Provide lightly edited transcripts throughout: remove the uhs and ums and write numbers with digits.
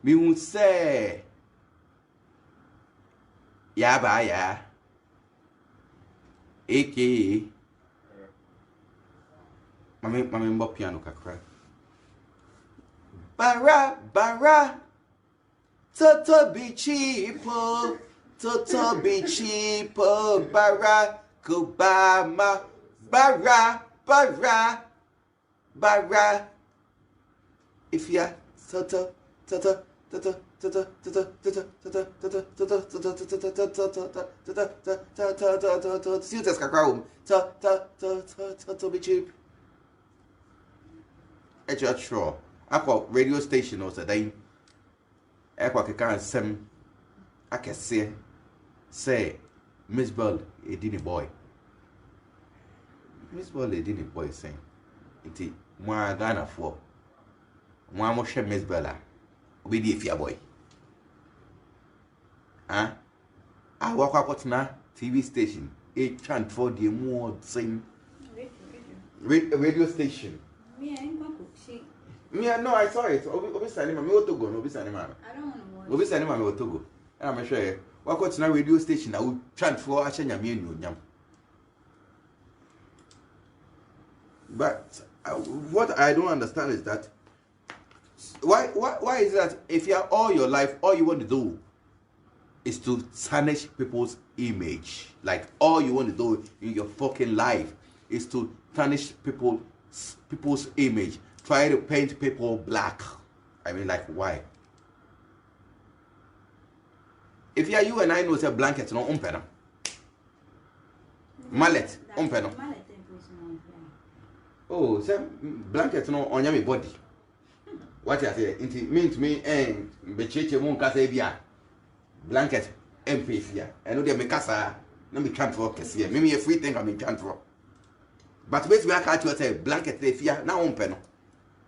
Me who say, ya ba ya, aka, mami mbo piano kakra. Bara, toto be cheapo, bara, kubama, bara, if ya, toto, Siltas kakra toto be cheap. Echo sure. Aqua radio station also then. Aqua can sem. I can say Mzbel a dinny boy. Mzbel a dinny boy saying it one Ghana for one more share Mzbella. Be the Afia boy. I walk out na TV station. A chant for the more same radio station. Me, no, I saw it. Obi sani ma me otogo, no obi sani ma. I don't want to watch. Obi sani ma me otogo. And I'm sure walk out na radio station. I will chant for achenya me nyam. But what I don't understand is that why is that if you are all your life, all you want to do is to tarnish people's image. Like all you want to do in your fucking life is to tarnish people's image. Try to paint people black. I mean, like, why? If you and I know say blanket no umpena. Mallet umpena. Oh, say blanket no on your body. What I say? It means me and becheche mon kasa bia. Blanket MP here. I know they make kasa. No me can't work here. Maybe a free thing I mean can't work. But basically I can't say blanket they fear now umpena.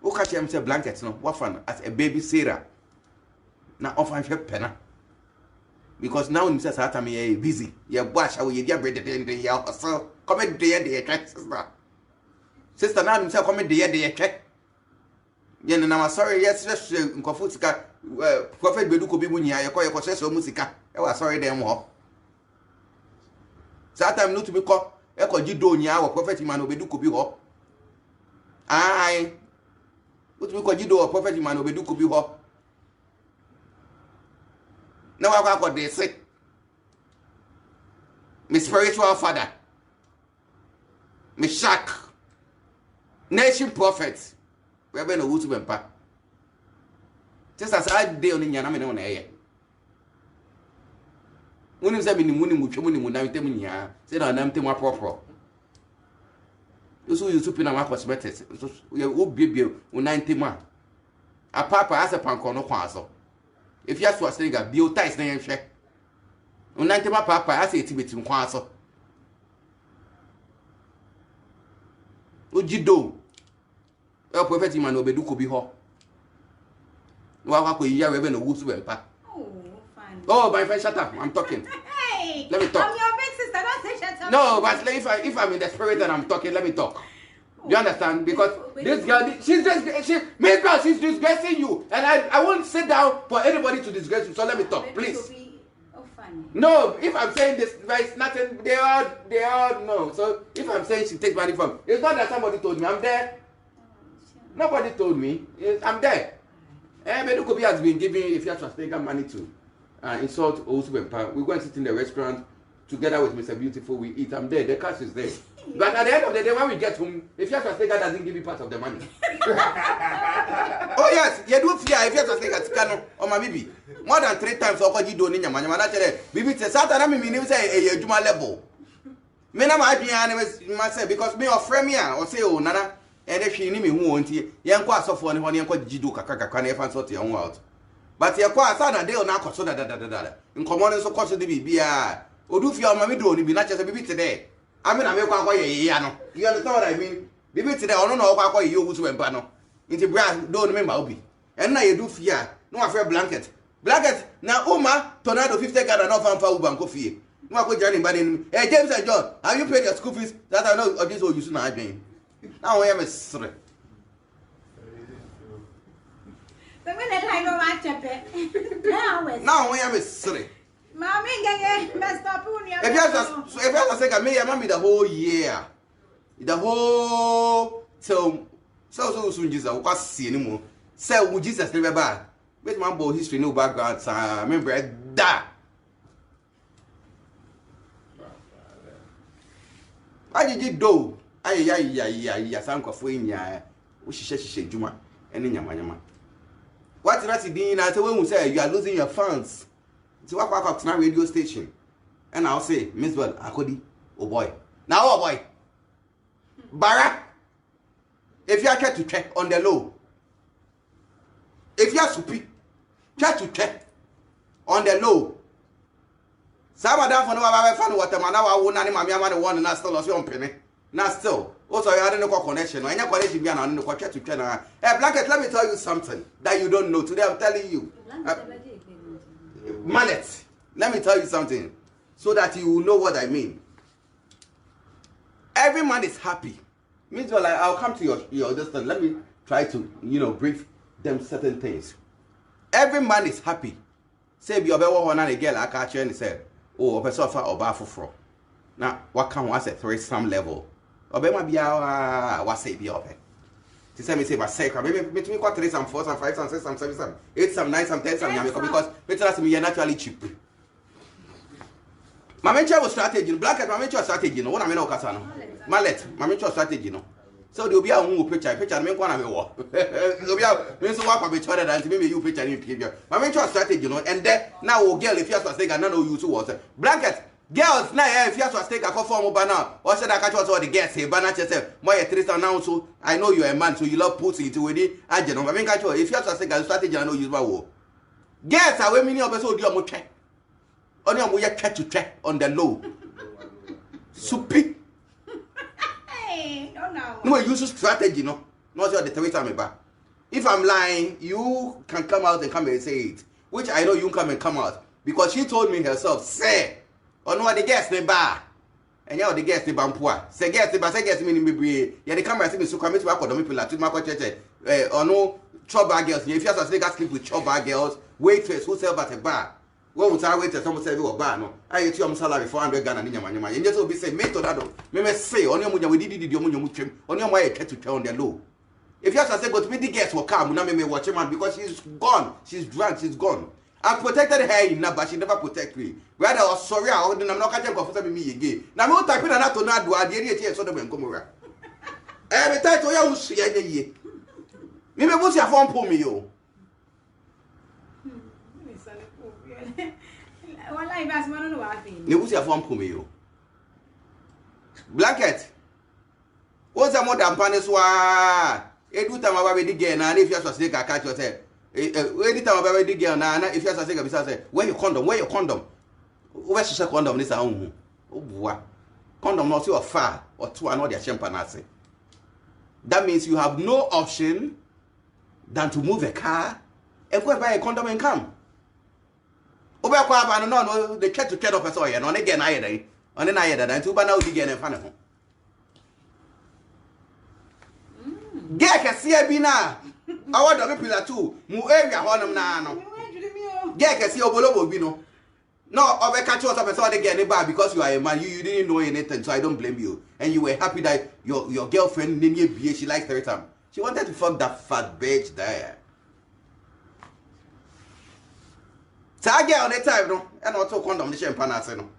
Who catch him say blankets no? What fun as a baby Sarah. Now often penna. Because now him says that me busy. You wash away your bread the year so come in the check sister. Sister now him say come in the check. Yen na sorry yes nkofutika prophet bedu ko bi munya ye ko se so musika. E wa sorry dem ho. That time no to be call e ko gido nya wa prophet man obedu ko bi ho. Ai what we call Jido or prophet man obedu could be ho. Now I got they say. My spiritual father. My shack. Nation prophet. We have been a wood to bempa. Just as I did on Yanam on air. When you said in the morning, which money would not tell me, said I am my proper. You saw you supina my cosmetics. We will be 90 man. A papa has a panco no quaso. If you are Schwarzenegger, Bill ties name check. 90 my papa has a tibet in quaso. Would you do? A prophet man obedu could be ho. What could you have a woods wempa? Oh, fine. Oh, my friend, shut up. I'm talking. Hey! Let me talk. I'm your big sister, don't say shut up. No, but if I'm in the spirit and I'm talking, let me talk. Do you understand? Because this girl, she's disgracing you. And I won't sit down for anybody to disgrace you. So let me talk, please. No, if I'm saying this, there's nothing, they all know. So if I'm saying she takes money from, it's not that somebody told me, I'm there. Nobody told me, I'm there. Bedukobi has been giving Afia Schwarzenegger money to insult Osubempa. We go and sit in the restaurant together with Mr. Beautiful, we eat, I'm there, the cash is there. But at the end of the day, when we get home, Afia Schwarzenegger doesn't give you part of the money. Oh yes, you do fear Afia Schwarzenegger Tikano or my baby. More than 3 times, you don't need your money. Bibi says, Satan, I say a Juma level. Me na my myself because me or friend me or say, oh, Nana, and if she knew me who won't he, young quas of one young Jidu Kaka can ever sort your own out. But your quas are they will not so that in common so cost to be or do feel mammy do be not just a baby today. I mean, I make quite yano. You understand what I mean? Baby today, I don't know how you who went pano. Into brass, don't remember Obi. And now you do fear, no affair blanket. Blanket, now Uma, tornado 50 got enough and for Uban fee. No, I could join him, hey, James and John, have you paid your school fees? That I know of this old you soon have been. Now I am a Now we am sorry. Mommy, best up on you. If you just say me, I me the whole year. The whole so soon Jesus was see anymore. Say would Jesus never bad. But my boy history no background, remember that. Why did you do? Ay, some coffee in ya. Which she Juma and in Yamama. What did I see? I told him, say you are losing your funds. So I walk up to my radio station and I'll say, Mzbel, Akodi, oh boy. Now, oh boy. Bara, if you are trying to check on the low, if you are stupid, try to check on the low. Some of them for no one what the man I won't name my man one and I still lost your penny. Now still. Also, I had no connection. I know connection be an try to check. Hey, Blanket, let me tell you something that you don't know. Today I'm telling you. Mallet, let me tell you something so that you will know what I mean. Every man is happy. Means well, I'll come to your understand. Let me try to brief them certain things. Every man is happy. Say be obewo one and a girl I catch you and say, oh, person offer oba fufro. Now what can one say threesome level? Obema be what say be obe. To say me say my sacred, maybe me quite 3 some 4 some 5 some 6 some 7 some 8 some 9 some 10 some because better me naturally cheap. My mentor was strategy, black and my mentor strategy, no one I mean no casano. Mallet, my mentor strategy, no. So there'll be a who picture me one of your there'll be a means to walk up each other and maybe you picture in behavior. My mentor strategy, and then now girl if you have to take another you to water. Blanket. Girls, now if you have to take a form banana, or said I catch all the guests here, banana yourself. Why a 3 now so I know you're a man, so you love pussy to with it. I don't know. I mean, catch if you have to take a strategy, I know you will. Girls are women of us, so you're more check. On your way, check to check on the low. Soupy. Hey, no. No, use strategy, no. Not your the 3 time back. If I'm lying, you can come out and come and say it, which I know you can come out because she told me herself, say. Or no, the guests they bar. And now the guests they bampoa. Say guests they bar, say guests meaning be. Yeah, the camera see me so commit to work on the people to my church. Or no, trouble girls. If you have to sleep with trouble girls, waitress who sell at a bar. What would I wait till someone say you a bar? No, I get your salary 400 Ghana in your money. And just will be say, mate, or that. Me say, on your money, we did your money, on your way, to turn the low. If you have to say, but me, the guests will come, we not watch him because she's gone, she's drunk, she's gone. I protected her in but she never protect me. Rather, I was sorry, I wouldn't not catch comfortable me again. Now, I'm not typing an act on that, do I did so them and come around. Every time to you, see a year. Maybe what's your phone pull me, yo? Well, I was one of the things. You what's your phone pull me, yo? Blanket. What's a more than paniswa? Every time I will be again, and if you have to take a catch yourself. Anytime I dig girl now, if you say wear your condom, wear your condom. Where's your condom? This home. Oh boy. Condom not so far or 2 another champanase. That means you have no option than to move a car and go buy a condom and come. Over no, they try to get up as well, and on again I day. On an eye that two banana again and fan. Get can see a bina. I want to be pillar too. Mu area honum nano. Get can see Obolobo bino. No, over catch us up as all again because you are a man, you didn't know anything, so I don't blame you. And you were happy that your girlfriend named you BA, she likes every time. She wanted to fuck that fat bitch there. So I get on the time, no, and also condom the champagne as no.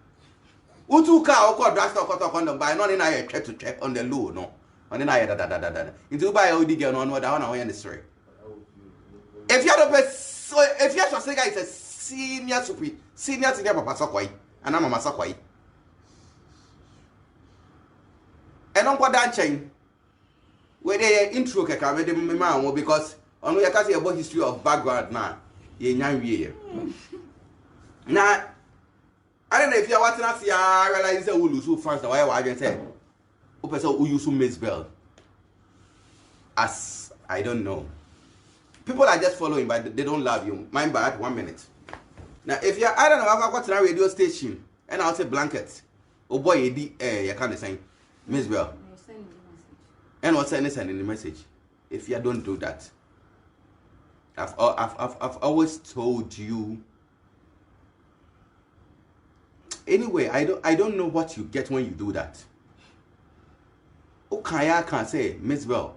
Utu car or dress or condom by not in I check to check on the low, no. On the night da. Into buy OD girl on what I want in the story. If you are the so if you are Schwarzenegger is a senior papa Sakwai, and I'm a Masakwai. And on what that chain where they intro can with the man because on we can see about history of background now. Ye now I don't know if you are watching us here, I realize that we lose so fast the way I just said. Person who use Mzbel as I don't know. People are just following, but they don't love you. Mind bad, 1 minute. Now, if you I don't know, I've got a radio station and I'll say blanket. Oh boy, you can't say Mzbel. And what's sending the message? If you don't do that, I've always told you Anyway, I don't know what you get when you do that. Okaya can say Mzbel.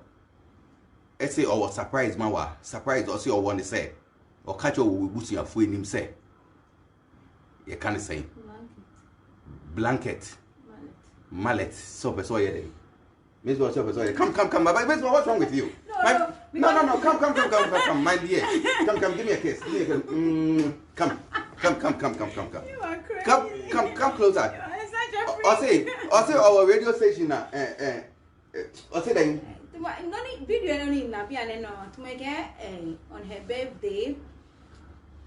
Let's say or surprise mawa, surprise or say or one say, or catch your boots your food him say. You can't say blanket. Mallet. So Mzbel, so come. Mzbel, what's wrong with you? No. Come. My dear. Come. Give me a kiss. Come. You are crazy. Come closer. You are such a freak. Or say our radio station or say that Video to make on her birthday.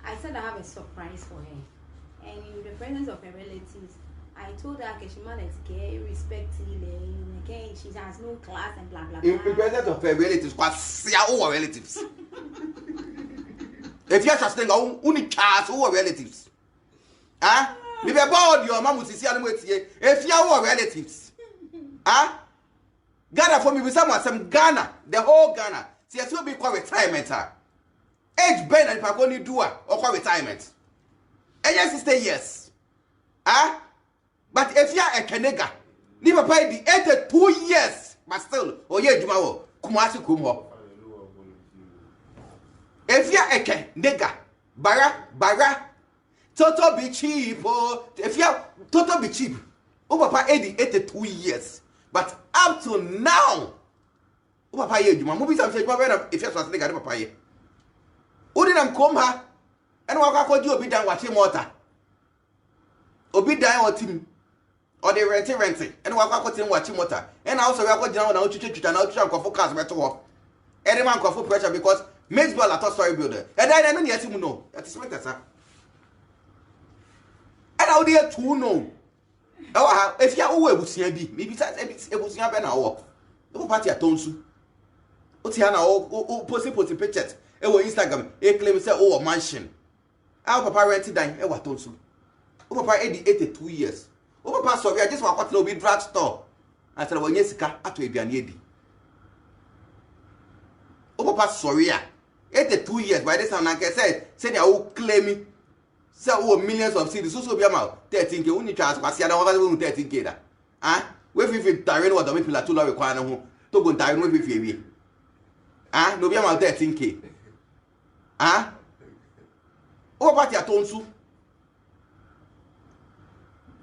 I said I have a surprise for her, and in the presence of her relatives, I told her she must get respect. She has no class and blah blah blah. In the presence of her relatives, what's your relatives? If you're just saying, only class or relatives, maybe about your mom would see if you're relatives, Ghana for me with some Ghana, the whole Ghana. See, it will be quite retirement. Age Ben and Pagoni doer or quite retirement. And yes, sister, yes. But if you are a Kanega, never pay the 82 years, but still, or yeah, Jumao, Kumasi Kumo. If you are a Kanega, Bara, total be cheap, or if you are total be cheap, over 82 years. But up to now, Papa, you movie some say, if you're Schwarzenegger, Papa, Udinam come her, and what I you be done watching water. Obi die or team, or they renting, and what I got watching water. And also, I got down out to church and out to focus better off. Any man got full pressure because Mzbel a story builder. And I don't yet know. That is what sir. And out there to know. Oh, if you are always maybe that's a was never now. No party at Tonsu. Otiana, posting pictures. Instagram, a claim say, oh, mansion. Our papa rented dine, Tonsu. Oh, papa 82 years. Oh, papa, sorry, I just want to be drugstore. I said, well, yes, at to be an eddy. Oh, papa, sorry, 82 years by this time, like I said, say, I will claim me. So millions of cities, so be about 13k, only chance, but see, I don't want 13k. We feel tired what the people are too low require to go tired with you. No be about 13k. Oh, about your tonsu.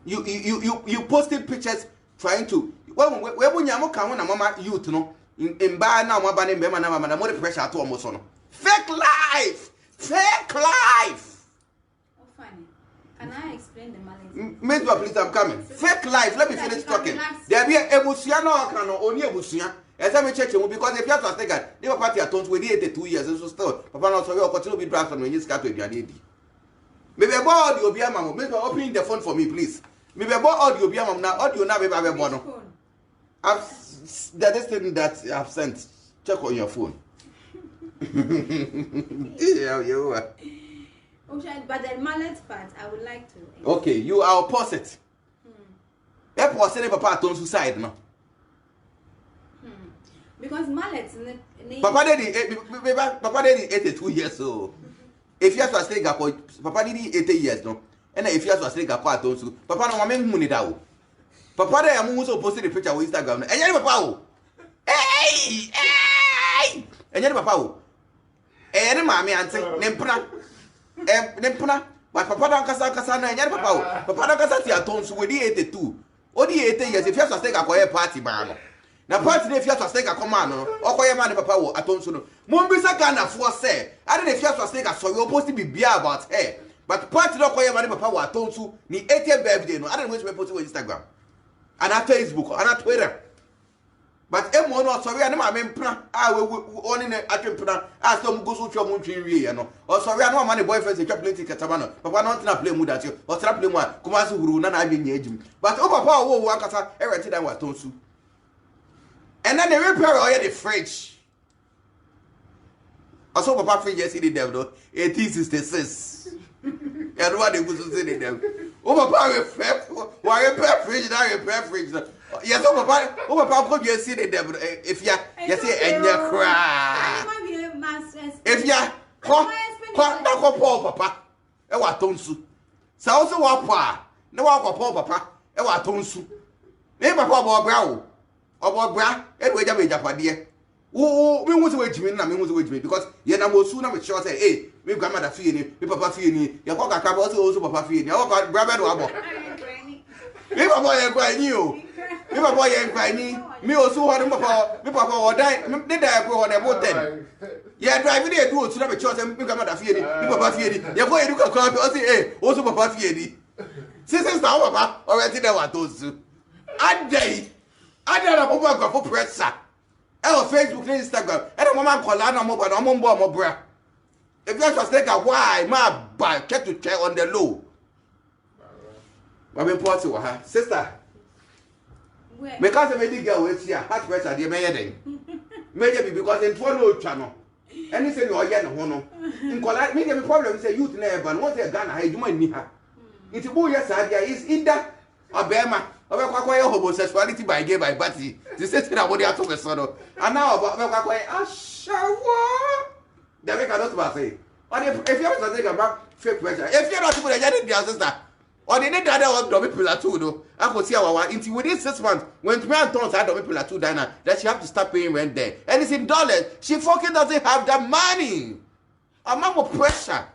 You posted pictures trying to. Well, when you are coming, mama, youth, no, in bar now, my banning, mamma, more pressure to almost on. Fake life! Can I explain the malady? Mzbel, please, I'm coming. Fake life. Let me finish talking. There be a Musiano can only a Musia. As I check you because if you have to take it, they were party at with 82 years and so still. Papa not so you continue to be dragged when you start with your lady. Maybe about the Obia Mamma. Maybe opening the phone for me, please. Maybe about the Obia Mamma now. Audio now, maybe I have that is thing that I've sent. Check on your phone. Yeah, you are. Okay, but the mallet part, I would like to. Okay, you are opposite. That person, Papa, don't suicide, no. Because mallets. Papa did 82 years old. If you have to stay up, Papa did 80 years, no. And if you have to stay up, don't you? Papa, no, I'm money down. Papa, I am also posting the picture on Instagram. And you're Papa. Hey! And you're Papa. And mammy, answer, Nempra. Nempra. But Papa don't Casana and you're Papa. Papa don't Cassia tones with the 82. Or the 80 years if you have to stay up a party, man. Now, party if you have to stay a command or why a man Papa at Tonsuno. Mombisa Ghana for say, I don't know if you have to stay so you're supposed to be beer about her. But party don't call your man Papa at Tonsu, the 80th birthday. No, I don't know which way post on Instagram. And at Facebook, and at Twitter. But everyone was sorry, I know my main plan. I will only at your plan. I some go to your moon, you know. Or sorry, I know my boyfriend's a chocolate catamano. But why not play mood at you? Or trap play one, Kumasu Guru, and I've been aging. But over power will work as everything I was Tonsu. And then they repair all the fridge. I saw Papa fridge yesterday, devil. 1866. And what they was saying them. Oh, Papa, why repair fridge? Now repair fridge. Yes, oh, Papa, come here, see the devil. If you say, and you cry. If you Papa, and what Tonsu. So also, what pa? na wa ko papa e wa tonsu me papa obo bra wo obo bra e do eja me japade wo me hu se wajimi na me hu se wajimi because ye na mo su na me sure say eh me grandmother fie ni me papa fie ni ye ko kakra ba so papa fie ni o ko bra be do abo me papa ye kwa ni o me papa ye kwa ni me osu ho ni papa me papa o dai me dai ko ho na bo 10 ye drive dey do osu na me sure say me grandmother fie ni me papa fie ni ye ko ye du kakra o say eh osu papa fie ni sister papa already there wa to su adai na papa gba for pressure on Facebook and Instagram. And the woman call out no more, no more, bra. If you just take a why, my back, check to check on the low. I'm important to her sister. Because of any girl with here, heart pressure, dear Mayday. Maybe because in follow channel. Anything you are yet, no. In collide, maybe a problem say youth never, and once they're gone, I do my knee her. It's a boy, yes, idea is either a Bema. Homosexuality by gay by Batty. This is what they are talking about. And now about a shower. They make a lot say. If you have to think about fake pressure, if you're not to put a young sister, or they need the other one, people are too, though. I could see our into within 6 months when 3 tons had people are too diner that she have to start paying rent there. And it's in dollars. She fucking doesn't have the money. Amount of pressure.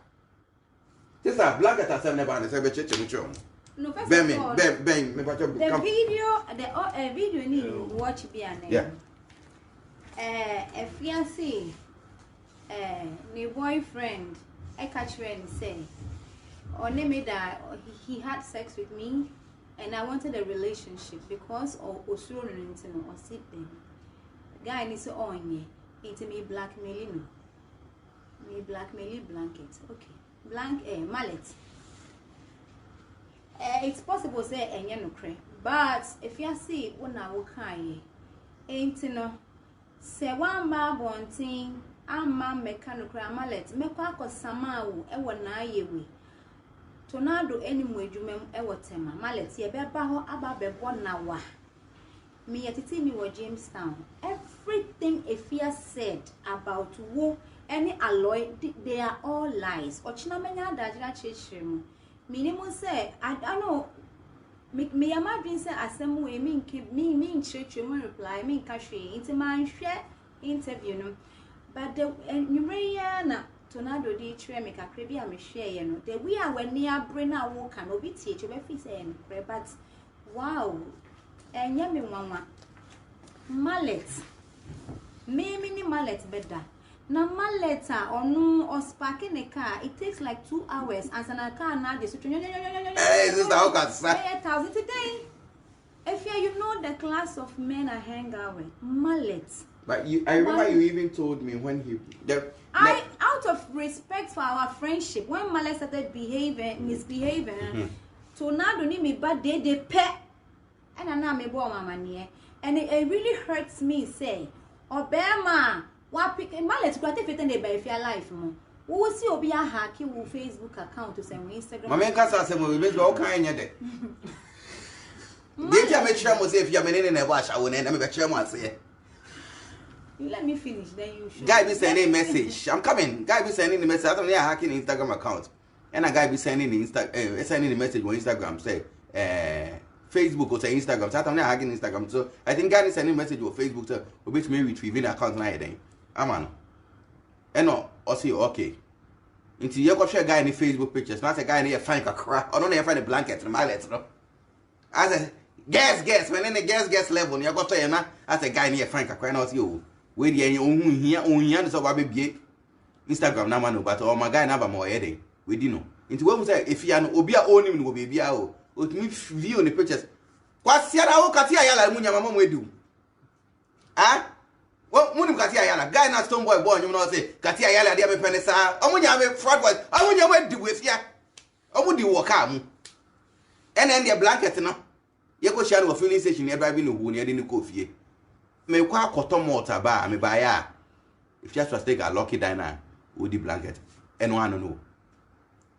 This is a blanket as I've never understood. No, first of all, the video you need watch be an a fiancé, my boyfriend, I catch her and say, or name that he had sex with me, and I wanted a relationship because of Osuro or sit them. Guy needs on ye, into me blackmailing me blackmailing blanket, okay, mallet. It's possible say enye no kre, but if you see when I will kai ain't no say one ma bontin amma mechanical amalet mekwa akosama wo e wona ayewe tornado enimu adwumam e wotema malet ye beba ho aba bebo na wa me yetiti mi wo Jamestown. Everything Afia said about wo any alloy they are all lies. Ochina menya dajira chechiremu minimum say I don't know me imagine say asem we me church you reply me kashe into man share interview no but the na tornado di tire me kakre bi am share no the we are when near brain na wo kan obi tie che be fi say no but wow enya me nwanwa mallet me ni mallet better. Na maleta onu osparking a car, it takes like 2 hours as an car now this hey, this is how can say 1,000 today. If you know the class of men I hang out with, mallets. But I remember you even told me when out of respect for our friendship, when Mallet started misbehaving, tornado ni me bad they pet and I know me boy mama near. And it really hurts me say, Obama. What pick mallet got if it and by your life mo. We will see obi a hack you Facebook account to send Instagram. Mama kasa say we be all kind of dey. Dey tell me sure mo say if you are in a wash I will na me be sure mo say. You let me finish then you should. Guy be sending message. I'm coming. Guy be sending the message. I don't know hacking Instagram account. And a guy be sending the message on Instagram say Facebook or say Instagram. So I don't know hacking Instagram. So I think guy is sending message on Facebook so we be me retrieving account na then. Aman. Eno, or see, okay. Until you go share guy in the Facebook pictures, not a guy in here find a crap, or don't even find a blanket in my letter. As a guess, when in the guess level, you got to say, as a guy in here find a crap, not you. Where you here, so I be Instagram, no man, but all my guy never more heading. We didn't know. Into what we say, if you are Obia own him, will be out. With me view in the pictures. What's the other Katia Yala Munya Mamma we do? Ah? Well, Munim Katia Yala, guy not stone boy born, you know, say, Katia Yala, dear Penessa, I want you have a fraud was, I want you to do with ya. I would you walk out? And then their blanket, no? You go share a filling station nearby in the wood near the coffee. May quite cotton mortar bar, me buy ya. If just was take a lucky diner with the blanket, and one know.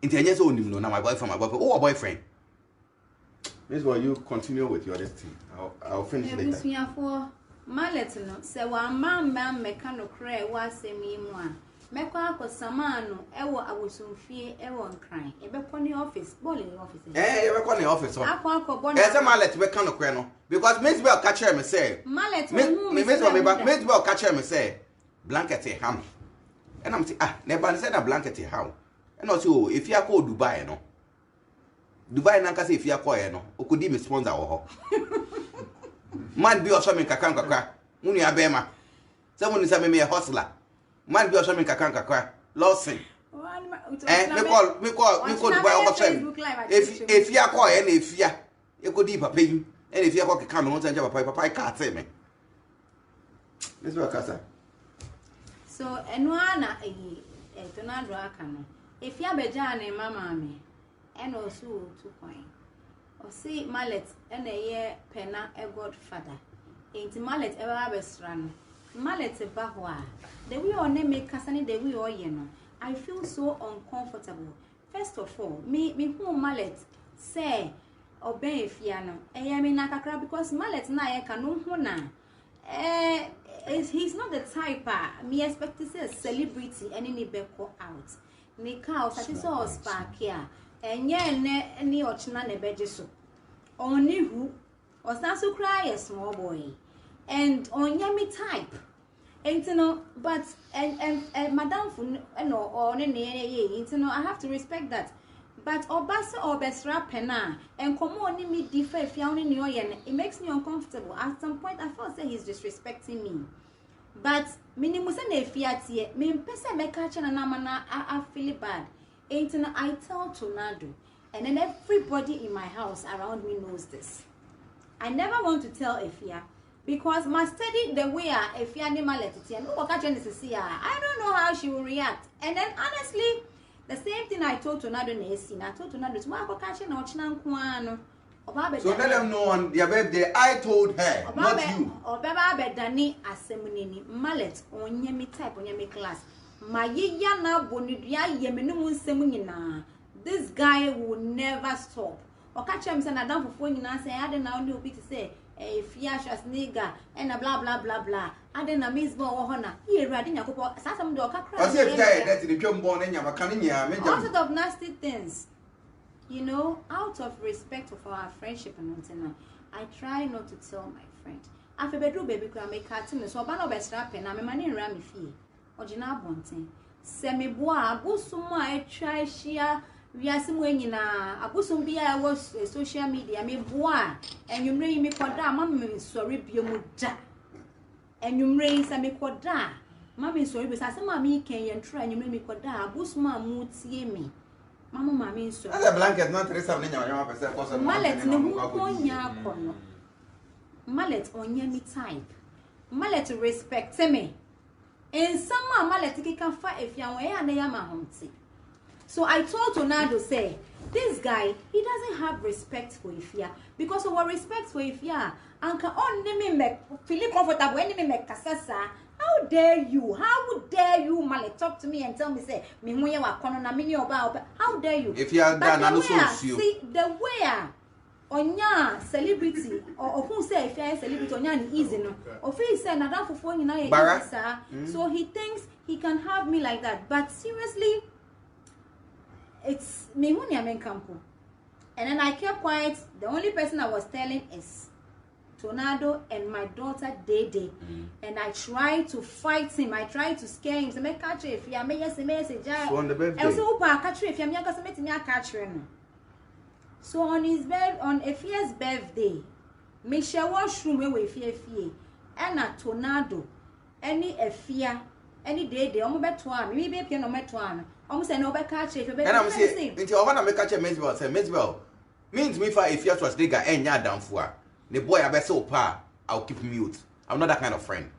Intelligence only know now my boyfriend, oh, boyfriend. Miss, while you continue with your thing, I'll finish later. My letter no say one man mechanical cray was a me one. Mekwa samano ewo awosumfie ewo nkran ebekọ ni office ball in office ebekọ ni office so akọ bona say mallet be kan okwe no because Mzbel catch me say mallet Mzbel catch me say blanket e ham and I'm say never say na blanket e how and also oh if you call Dubai no Dubai na nka say if you call e no okudi me sponsor wo ho man bi o so me kakra munu ya be ma say munu say me hustler man bi o so me kakra losing me call Dubai o say if you call e na efia e ko di papa yi e na efia ko keka me won say papa ka tell me this is kasa so enwana Tonado aka no efia beja na mama me e na osu 2 point o see mallet e na ye pena e godfather enti mallet e ba besra no mallet ba ho a the way on make kasani the way o ye no I feel so uncomfortable. First of all, me who mallet say obey efia no e me na kakra because mallet na ye ka no ho na he's not the type me expect to say a celebrity any ni be go out ni ka o sati so spark here enye ne ni ochina na beje so oni hu o sa so cry a small boy and onye me type no but and madam fu no or ne ye no I have to respect that but obasa obesra pena and come on me differ if you only know it makes me uncomfortable. At some point I felt say he's disrespecting me. But minimum say na fiatie me pese me catch na na I feel bad. Ain't no I tell Tonado and then everybody in my house around me knows this. I never want to tell Afia because my study the way Afia ni maletiti and who catch this I don't know how she will react. And then honestly the same thing I told Tonado I told Tonado to go catch na ochina nko so let them know on their birthday I told her not you obaba bedani asemnini mallet onye me type onye me class mayiya na bonidua yemenum nsem nyina this guy will never stop okacha me say na dan fofo nyina say ade na only obi to say Afia Schwarzenegger and blah blah blah blah ade na Mzbel wo ho na ye ruade nyakopo sasam de okakra o say Afia that the dwombo na nyama kan nya me all sort of nasty things, you know, out of respect for our friendship and until I try not to tell my friend afi bedru baby kra make carton so oba no be strap na me mani nra me fie ogina bonten se me boa abusum a try share wiase mu anyina abusum bia was social media me boa enwumre yi me koda mama me sorry biemu da enwumre yi se me koda mama sorry be say mama me ken yen try enwumre me koda abusum a mu tie me mama me sorry as a blanket not three some nyama person cause mallet ne mu konya kono mallet onye me type mallet respect me and some mallet can fight if you are na ya mahonti. So I told Tonado say this guy he doesn't have respect for Afia because of our respect for Afia anka on me make feel comfortable when me make kasasa. How dare you mallet talk to me and tell me say me hu ye wa kono na me ni oba how dare you if you are done no so see the way onya celebrity or who say if I celebrity onya ni easy no of he say na dan fofo nyina ye easy sir so he thinks he can have me like that but seriously it's me hu ni amenkampo and then I kept quiet. The only person I was telling is Tonado and my daughter Dede and I tried to fight him. I tried to scare him. So me catch if you me yes so on the birthday and so upa catch if you me aka so me catch him. So on Afia's birthday, me share washroom we Afia and a Tonado, any Afia, any day omo beto am, me be pia no meto am. Omo say no be catch if you be. And I'm saying, nti o na me catch Mzbel say Mzbel means me for Afia Schwarzenegger enya damfo a. The boy I be so pa, I'll keep mute. I'm not that kind of friend.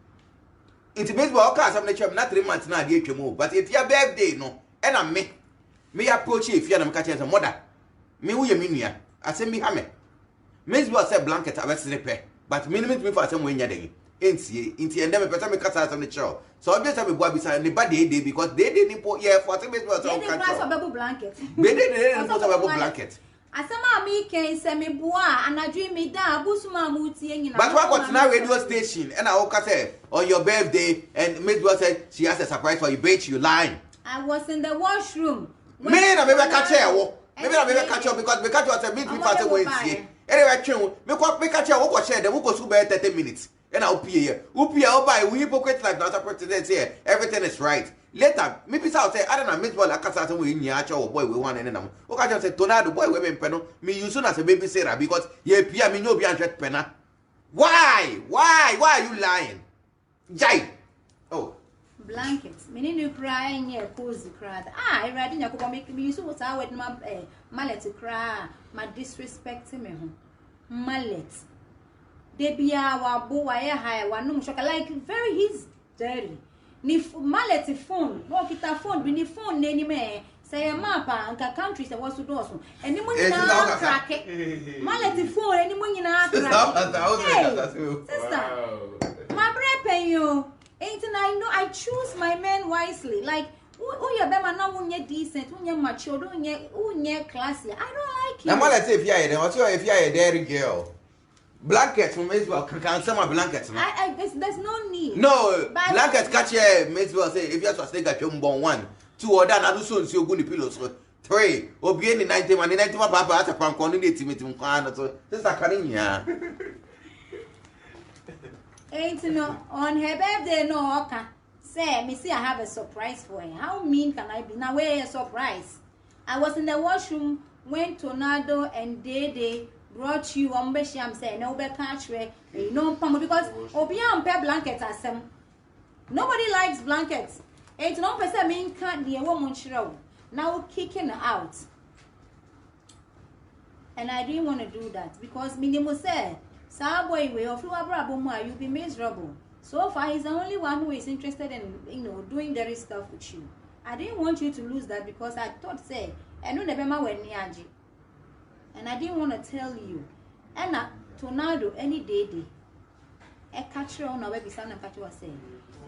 Nti Mzbel okay some nature na 3 months na dey twemo, but if your birthday no, and I'm me approach Afia na me catch say mother me wo ye menua asem bi ha me Mzbel say blanket abesrepe but me me for asem wo nya den entie nti ende me pesa me kasa asem ne chiro so obvious say me boa bi say ne ba dey because dey ni po ye for say Mzbel say on catch blanket be dey ni po say blanket Asama me can say me boa and I dream me da busuma muti. But what got now radio station and I say on your birthday and Mzbel said she has a surprise for you, bitch, you lying. I was in the washroom. Me na maybe catch her. Maybe I maybe catch her because was a bit faster way see. Anyway, true. Me catch her what share the who go so 30 minutes. And I'll pay here. I'll buy we hypocrite like not a president here. Everything is right. Later, maybe I'll say, I don't know, Mzbel like a we in your boy we want and them. Okay, just say Tornado boy we penno. Me use soon as a babysitter because ye pia me no be 100 penna. Why are you lying? Jai. Oh. Blankets. Me need to cry in your cozy cry. I read in your could make me use what I would my mallet to cry. My disrespect me. Mallet. They be our boy high one no shock like very his dirty. Ni mallet phone. Walk it a phone. We need phone any man. Say a map and countries that was to do so. Any money now crack it. Mallet phone. Any money now crack it. Sister, my bread pay you. Ain't I know I choose my men wisely. Like, oh, you better now when you're decent, when you're mature, when you're classy. I don't like you. Now, let's say if you're a dairy girl, blankets from Mzbel can some blankets. There's no need. No, blankets catch a Mzbel say if you're Schwarzenegger, you're born 1, 2 or that, and soon you're going to pillows. 3, or be any 91, 91 papa at a prank on the team. This is a carinia. Ain't no on her birthday no okay. Say, me see I have a surprise for her. How mean can I be? Now where a surprise? I was in the washroom when Tornado and Dede brought you on Besham say no be catch where you know because Obian pair blankets as some. Nobody likes blankets. Ain't no person mean can't be a woman show. Now kicking her out. And I didn't want to do that because minimum said boy, you'll be miserable. So far, he's the only one who is interested in, doing dirty stuff with you. I didn't want you to lose that because I thought, say, I know never mind and I didn't want to tell you. And Tornado, any day, a catcher on our baby son and catcher was saying,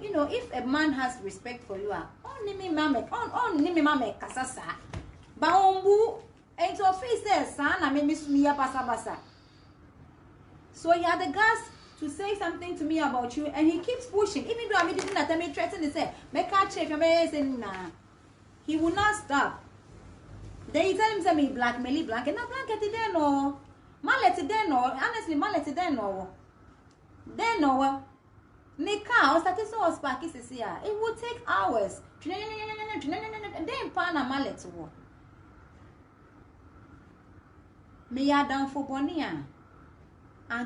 if a man has respect for you, only me mama, kasasa. Baumbu, ain't your face there, son, I may miss me a basa. So he had the guts to say something to me about you, and he keeps pushing. Even though I didn't let me threaten to say, make a check, nah. He will not stop. Then he tell him to me blackmail blanket. No blanket then no. Mallet then no. Honestly, mallet then no. Then no. Nika, I was like so sparky here. It would take hours. Then pan a mallet war. Me ya down for Bonia. I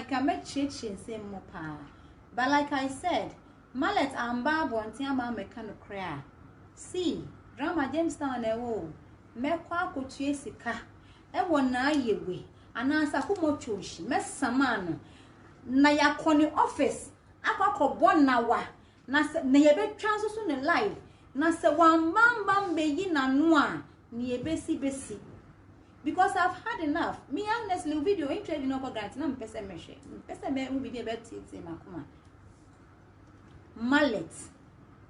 can make change in same more power. But like I said, mallet and barb one tiama mechanic cry. See, drama Jamestown a wo. Me kwa kuchie sika. E wona yewe. Anasa kumo choshi. Me samano. Na ya koni office. Akwa kobon na wa. Na yebe transo ne live. Na se wambamba mbeyi na noa. Ni yebesi besi. Because I've had enough. Me honestly video interested in over grant. Na mpese meshe. Mpese me mu video about titi makuma. Mallet.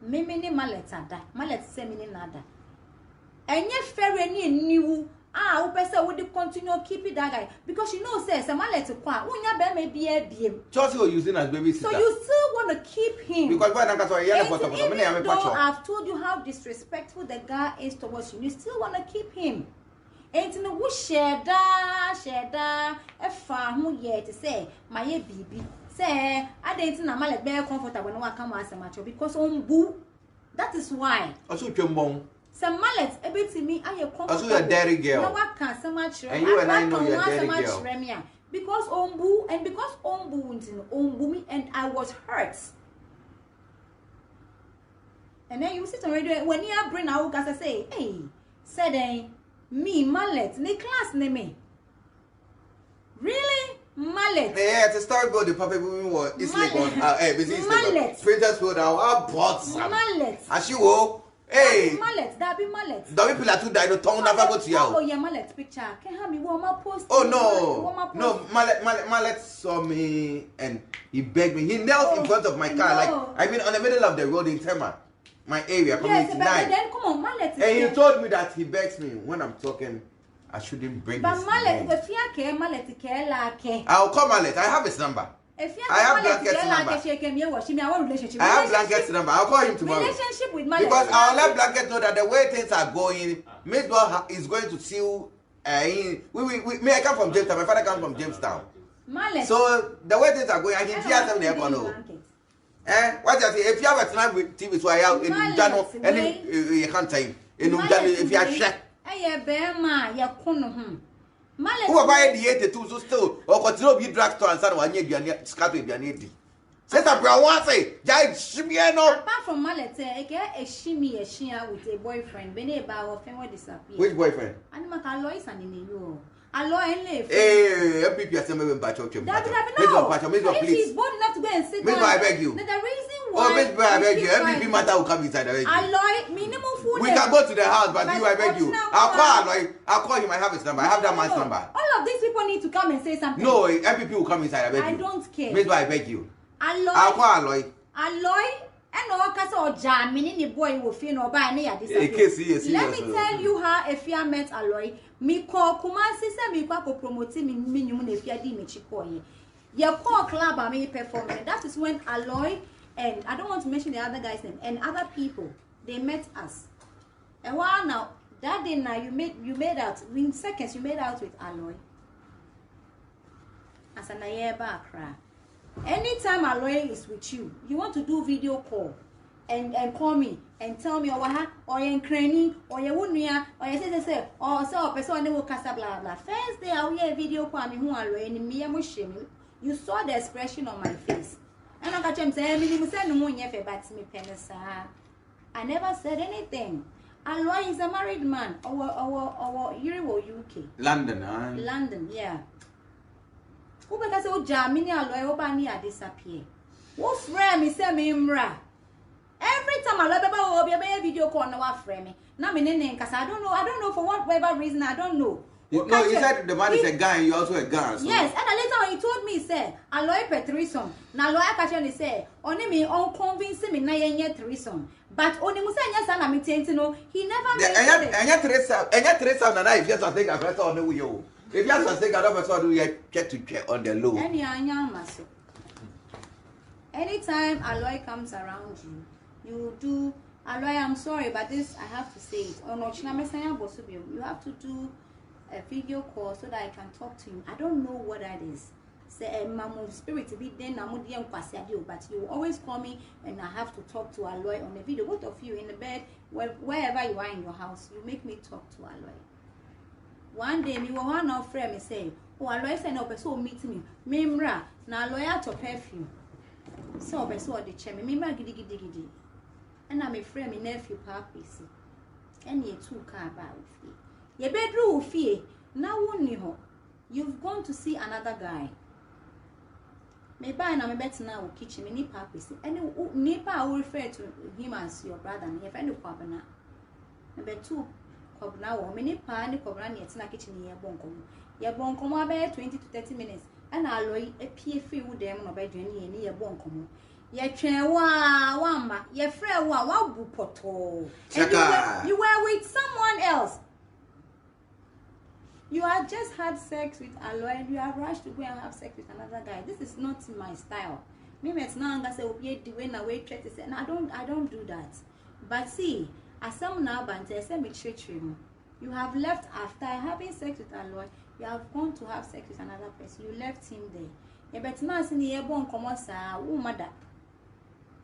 Mimi ni mallet ada. Mallet se mini nada. Enye ferry ni niwu. Upese would continue keep it that guy because say mallet kwa. Unya be me biem. Just you using as babysitter. So you still want to keep him. Because even though I've told you how disrespectful the guy is towards you, you still want to keep him. Ain't no who share da a farm who yet to say my baby say I didn't know my very comfortable when I come as a macho because on boo. That is why. Also, your mom. Some mallet a bit to me. I am comfortable. Also, a daddy girl. No, I can't so much. And you and I know you're daddy girl. Because on boo and because on boo me and I was hurt. And then you sit on radio when you bring out as I say, hey, said me mallet, ni class ne me. Really? Mallet. Yeah, it's a story about the puppet women were easily gone. Mallet. Printers would have bought some. Mallet. As you go, hey. Mallet, that be mallet. Don't be people die, no tongue never go to you. Oh, yeah, mallet picture. Can have me warm up post. Oh, no. No, mallet saw me and he begged me. He knelt in front of my car. Like, I've been on the middle of the road in Tema. My area, community 9. Then come on, mallet. And he told me that he begs me when I'm talking I shouldn't bring but his Mallet, name. if you care, Mallet, care like. I'll call Mallet. I have his number. If you I have Blanket's number. Relationship. I have Blanket's number. I'll call him tomorrow. Relationship with Mallet. Because I'll let Blanket know that the way things are going, Mzbel is going to see you. Me, I come from Jamestown. My father comes from Jamestown. Mallet. So the way things are going, I can see them there. What you say? If you have a time with TV, so I have in Jano, and you can't say in Jano if you are shut. Aye, Bema, ya kono Mallet. Who are buying the 82 so still or continue to be drugstore and son one year scatter with your needy. Says a brown one say, Jai Shimiano. Apart from Mallet, I get a shimmy a shia with a boyfriend, Bene Bow, family disappear. Which boyfriend? Animal Alois and in you. Aloy and live. Eh, MPP assembly in Pacho. If she's bold enough to go and sit down, I beg you. The reason why. Oh, Miss I beg you. MPP matter will come inside. I beg you. Alloy, minimum food. We can go to the house, but you, I beg you. I'll call Alloy. I'll call him. I have his number. I have that man's number. All of these people need to come and say something. No, MPP will come inside. I beg you. I don't care. Miss I beg you. Alloy. I'll call Alloy. Alloy. And all kinds of jamming in the boy will feel no buy near this. Let me tell you how Afia met Alloy. Me call Kumasi say me kwa promote me minimum Afia di me chikoye. Your call club I may perform. That is when Alloy and I don't want to mention the other guy's name and other people they met us. And while now that day now you made out in seconds you made out with Alloy. As an ayeba cry. Anytime Alloy is with you, you want to do video call and call me and tell me or you cranny or you wouldn't or you say or so person will cast blah blah. First day I will video call me who Alloy and me you saw the expression on my face. And I got him saying I never said anything. Alloy is a married man. Our Euro UK. London, huh? London, yeah. Who because oh Jamini Alloy Obani disappear. Who frame me say me mra. Every time I love be a video call no frame me. Now me name cause I don't know for whatever reason I don't know. No, you said the man is a guy and you also a gun. So. Yes, and later when he told me, say, Alloy Petrison. Now, lawyer catcher say, only me on convincing me na yenye threesome. But only Musa Yasan, I'm intending, he never made it. And yet, Teresa, and I, if you take a better on the wheel. If you have to take another person, we get to check on the low. Anytime Alloy comes around you do, Alloy, I'm sorry, but this, I have to say it. You have to do a video call so that I can talk to you. I don't know what that is. Say Mamu spirit to be then but you always call me and I have to talk to Alloy on the video. Both of you in the bed, wherever you are in your house, you make me talk to Alloy. One day me one of friend me say, oh Alloy say no person meet me. Memra na Alloy to perfume. So person the chair me memra gidi. And I'm a friend me nephew papi see. And ye two car about it. Your bedroom fear. Now you've gone to see another guy. Maybe I am better now kitchen me purpose. And Nipa will refer to him as your brother and your friend of Kwabana. Number two Kwabana or many pan Kwabana yet na kitchen near Bonkom. Your Bonkom about 20 to 30 minutes. And Alloy a PFA with them or by Jenny near Bonkom. Your chair wama, your friend wa bupoto. And you were with someone else. You have just had sex with Alloy and you have rushed to go and have sex with another guy. This is not my style. Maybe it's not gonna say the way na way try to say. I don't do that. But see, as some now banter, say me treat you. You have left after having sex with Alloy. You have gone to have sex with another person. You left him there. You better now see the airborne come on, sir. Mother.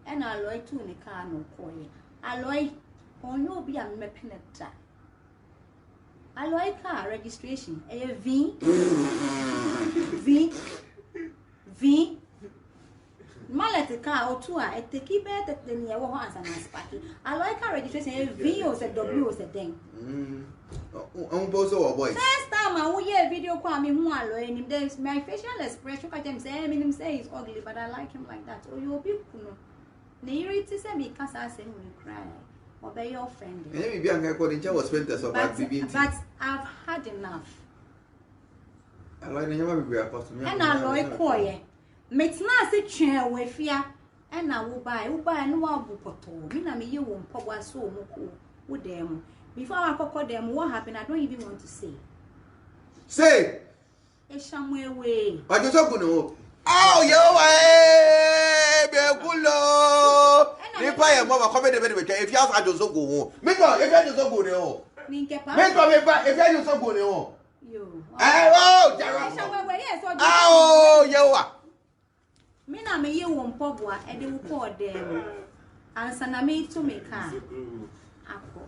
And Alloy too in the car no call. Alloy, on you be a me penetra. Alloy car registration. V. Mallet car or two. I take it better than your hands and sparky. Alloy car registration. V or W or thing. First time I will hear video call me who Alloy and there's my facial expression. I can say him say he's ugly, but I like him like that. Oh, you'll be cool. Near to say me because I say when you cry. Or be your friend. But I've had enough. And Alloy Koye. Metna say chair with ya. And I will buy no abupoto. Mina me you won't pop one so much with them. Before I call them, what happened? I don't even want to say. Say. Eshamwe. But you so good no. Oh, yo, Begulo. Nipa ye mama come dey be if you ask ajo so go. Me go if you so go ne o. Ninkepa. Me go if you so go ne o. Yo. Oh, Jara. Eshamwe yes o. Oh, yo. Me na me ye wo mpobua e de wo ko dem. Ansa na me to me ka. Akọ.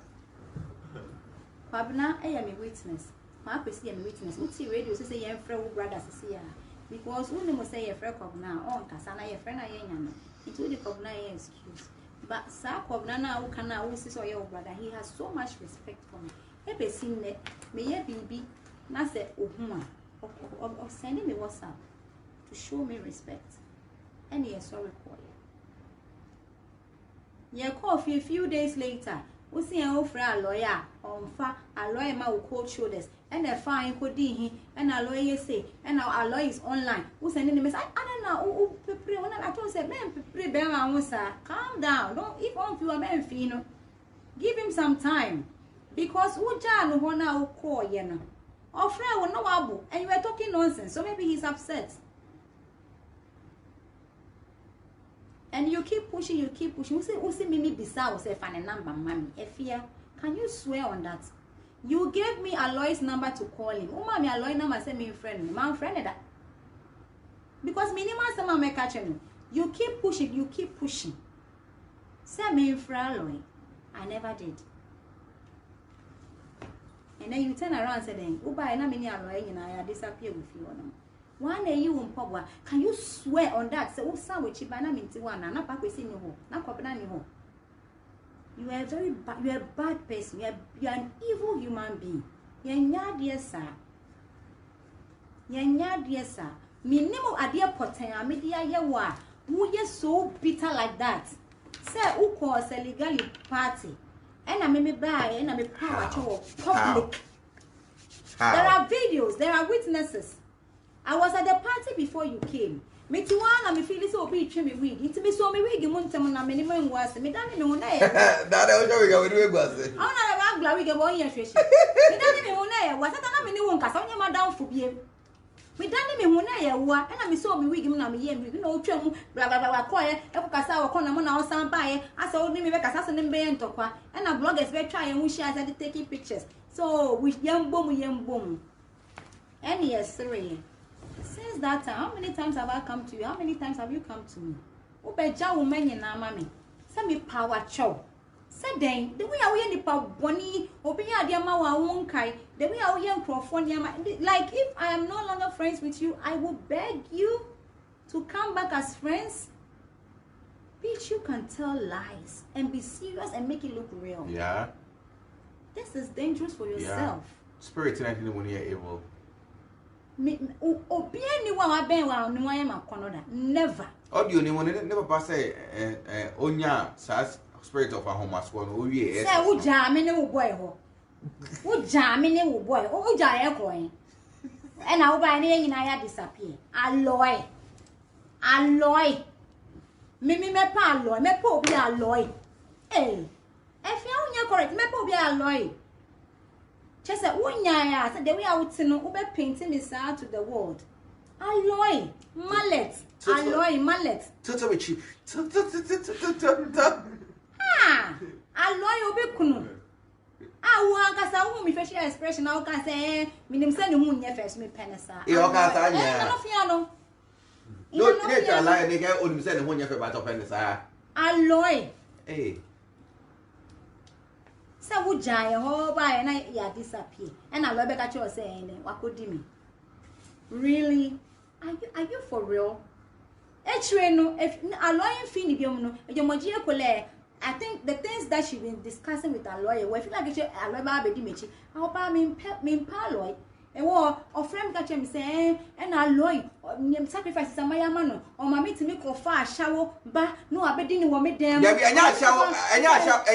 Kwabna e ya me witness. Ma pesi ya me witness. Uti radio say ye frɛ wo brothers say ya. Because when you say your friend Kobna, on Kasana, your friend, I am into the Kobna excuse. But Sa Kobna, who can now see your brother, he has so much respect for me. Ever seen that? May ye be not say, of sending me WhatsApp to show me respect. And he is sorry for you. You call a few days later. We see an offer a lawyer, a lawyer ma will cold shoulders, and a fine could he, and a lawyer say, and our lawyer is online. Who sending the message? I don't know. I told say, man, calm down. Don't if on you a man fino. Give him some time. Because Uja no one now call you. Or friend will no abu, and you are talking nonsense, so maybe he's upset. And you keep pushing. You see Mimi Bissau say find a number, mommy. Afia, can you swear on that? You gave me Aloy's number to call him. Oh, mommy, Aloy number say me friend. My friend that. Because minimum some make catching. You keep pushing. Say me friend Aloy. I never did. And then you turn around and say then, oh, by na many Aloy, and I disappear with you. One day you won't. Can you swear on that? Say, oh, son, which Ibana means one, and not back with you, not Kopana. You are very bad. You are a bad person. You are an evil human being. You are not dear, sir. You are not dear, sir. Minimum idea potent. Media, you are. Who you so bitter like that? Say, who calls a legal party? And I may buy and I may power to public. There are videos. There are witnesses. I was at the party before you came. Me too, and me feel so be trim me wig. It me so me wig. Montam na minimum was me done me one day. That was going to be was. I'm not a glad we get 1 year. Me done me one day. Was that me one cast on your madam for you? Me done me one day. What? And I me saw me wig. Na me yen wig. No trim. Blah blah blah. Quiet. Echo kasa or corner man or some buy. I saw me make assassin and be tokwa. And our bloggers were trying. We share that taking pictures. So with young boom. And yes, 3. Since that time, how many times have I come to you? How many times have you come to me? Obeja woman in our mommy. Send me power chow. Said then, the way I in the power bonny, open your dear mawa won't kai, the way I am profound. Like if I am no longer friends with you, I will beg you to come back as friends. Bitch, you can tell lies and be serious and make it look real. Yeah. This is dangerous for yourself. Yeah. Spirit tonight when you're able. Me obi anyone wa ben wa no wan ma kono da never audio ni won never pass onya spirit of a homas one o wie say wo ja me ne wo boy ho wo ja me ne wo boy o ja e ko en e na wo ba ne nyina ya disappear alloy me pa alloy me pa obi alloy eh e fi onya correct me pa obi alloy. Just say, "Unya, so the way I would say no, ube painting me out to the world. Alloy, mallet, alloy, mallet. Totally cheap. Ah, alloy ube kunu. Ah, wanga sa umi facial expression. Now can say, minim say no munya first me penesa. Iyo ka sa nya. No fiano. No, ne ta lie ne ga onim say no munya fe ba to penesa. Alloy. Eh. Say wo jan ye ho ba na ya disappear. And alloy be ka cho say ne wakodi me. Really? Are you for real? No, if alloy fini biom no, ejomoji ekole. I think the things that she's been discussing with her lawyer, well, I feel like it's a lawyer baby mechi. How about me paloy? And what or friend catch him saying, and our lawyer sacrifices a maya mano or my meet to make a far shower, but no, I bet didn't want me damn. Yeah, and shower, and that's what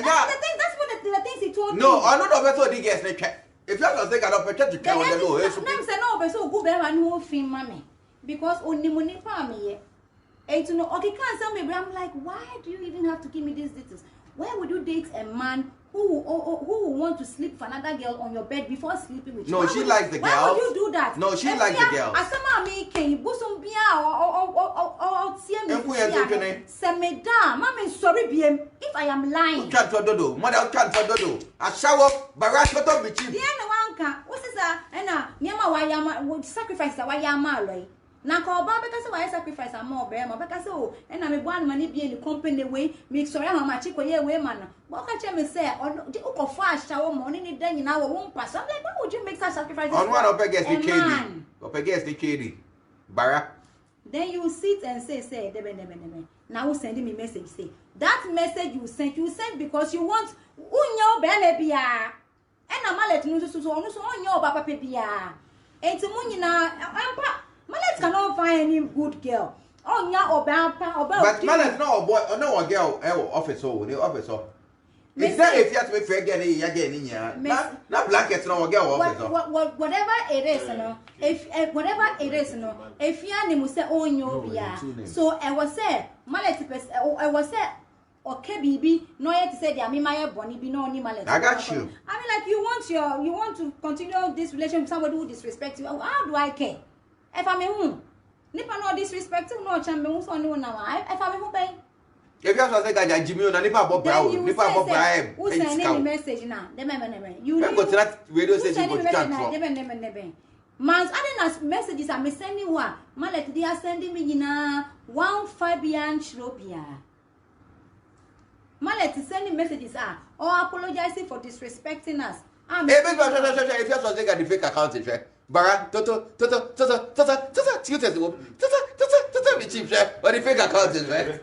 the things he told me. No, I'm not over so diggers. If you have to take out of a to count the law, it's no, but so good bear and no fee mommy because only money for me. And to know, okay, can't tell me, but I'm like, why do you even have to give me these details? Why would you date a man who will want to sleep with another girl on your bed before sleeping with you? No, she likes the girl. Why would you do that? No, she likes the girl. Asama mi ken busum bia or tie me. Semeda, mama sorry biem if I am lying. Can't dodo. Mother can't dodo. I shower barash to bichi. The end one can. What is that? Ena nyama wa yama would sacrifice wa yama loy. Na ko ba because why sacrifice am more be ma because oh and me one money be in the company way make sorry how much ko ye way man but ka che me say o for ashawo money ni dan nyina wo won pass I'm like why would you make such sacrifices on one of against the KD up against the KD bara then you sit and say debe now who sending me message say that message you sent because you want unyo be na bia and na malet no so onyo ba papa bia enti munyina ampa Malet cannot find any good girl. Oh, yeah, or but Malet no boy or no girl, officer, the officer. Is that if you have to be fair getting in here? Not blankets, no girl, officer. Whatever it is, no. If whatever it is, no. If you are say, oh, no, so I was say, Malet, I was say, okay, baby, no, yet to say, I mean, my bonnie be no any Malet. I got you. I mean, like, you want to continue this relationship with somebody who disrespects you. How do I care? If I'm who, nipa no disrespect no chambe who so no na if I'm who pay. If you have to say Jimmy on nipa bob brow, nipa bob brow. Who send any message now? You go to that radio station go to transfer. Man's adding messages I'm sending one. Malet they are sending me na 1 Fabian Shrobia. Malet is sending messages or apologizing for disrespecting us. If you have to take the fake account, Bara, Toto, be cheap, chef, or the fake account is right.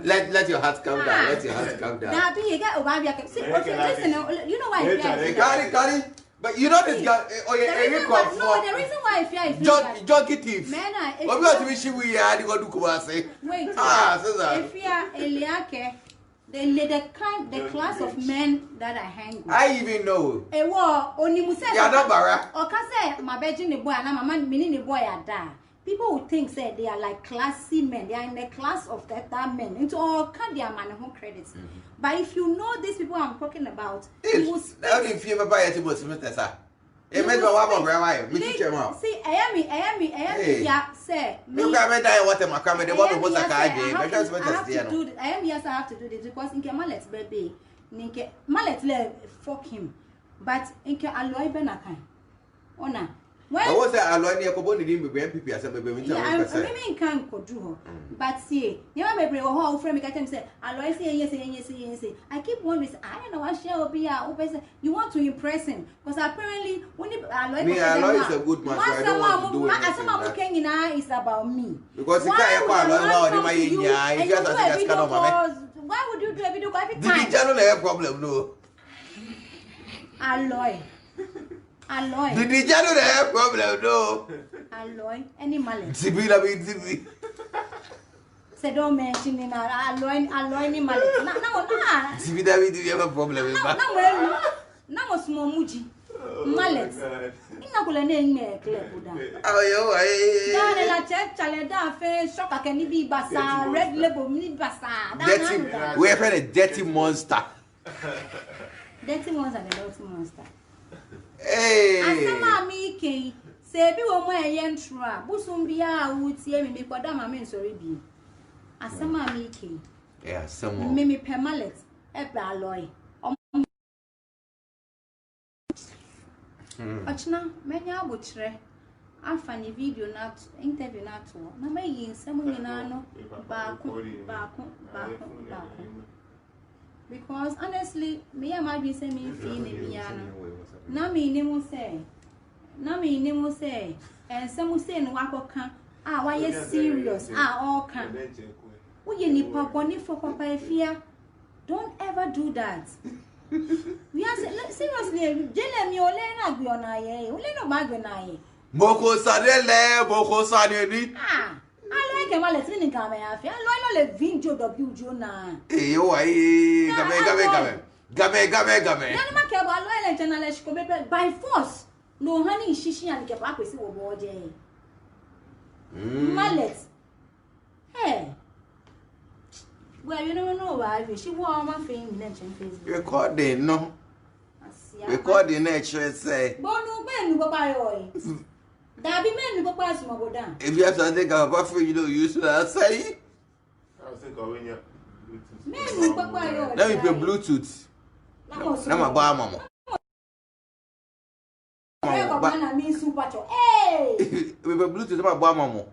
Let your heart come down. Let your heart come down. Now, you get listen, you know why? Carry. But you know this guy. Oh yeah, no, the reason why Afia is Jockey thief. Man, if we want to wish we had to go do Kumasi. Wait. Afia Eliake. The class of men that I hang with. I even know. A war only Musa. Yeah, no bara. Or can say my bedroom the boy and my man meaning the boy are there. People would think say they are like classy men. They are in the class of that men. Into all can their man home credits. But if you know these people I'm talking about, you will speak. Now if you ever buy a table, Smith, it made me one more grandma. Me teach him out. See, I am yeah, say. You can't die what my camera. The one was a car game. I am yes, I have to do this because in Mallet's baby, Ninke Mallet fuck him. But in Alloy Benakai. Ona. I was there alone near Coboni didn't be people as a baby. I can't go do her. But see, you may bring a whole frame. I can say, Alloy say yes. I keep wondering, I don't know what she will be. You want to impress him because apparently when you Alloy is a good man. Someone came is about me. Because why would you do a video every time? The channel have problem, no. Alloy. The DJ don't have problem, no. Alloy, any mallet. Zibi. Say don't mention in alloy any mallet. No. Zibi, you have a problem. Now small muji. Mallet. Inakula name clear. La check chaleda face shock can be basa red label mini basa. We have a dirty monster. Dirty monster and a dirty monster. Hey. Asama mi ke se bi wo mo eye ntra busum bia wutie me koda ma me nsori bi. Asama mi ke. Yeah, someone. Me permallet e pe alloy. Ochna menya abotre afa ni video na interview na to na me yin nsem nyina no ba ko because honestly me am be say me feel me biana na me ni mu say and some say no akoka why you serious all can wo ye nipa boni for papa Afia don't ever do that. We are seriously jele mi ole na gbe ona ye ole no ma gbe na ye boko sane ni I like Mallet in Afia. I know le video W na. Eh yo ai game. Na ma ke ba lo ele journalist ko be by force. No honey shishi and ke pa kwesi wo boje. Mallet. Hey. Well, you never know why. She wore my thing in Facebook. Recording, no. Recording nature say. Bonu ben papa yoy. That be men papa small go down. If you have to think about free, you don't use that say. I think when you Men papa yoy. Let me play Bluetooth. Now my bar mama. Hey! We play Bluetooth my bar mama.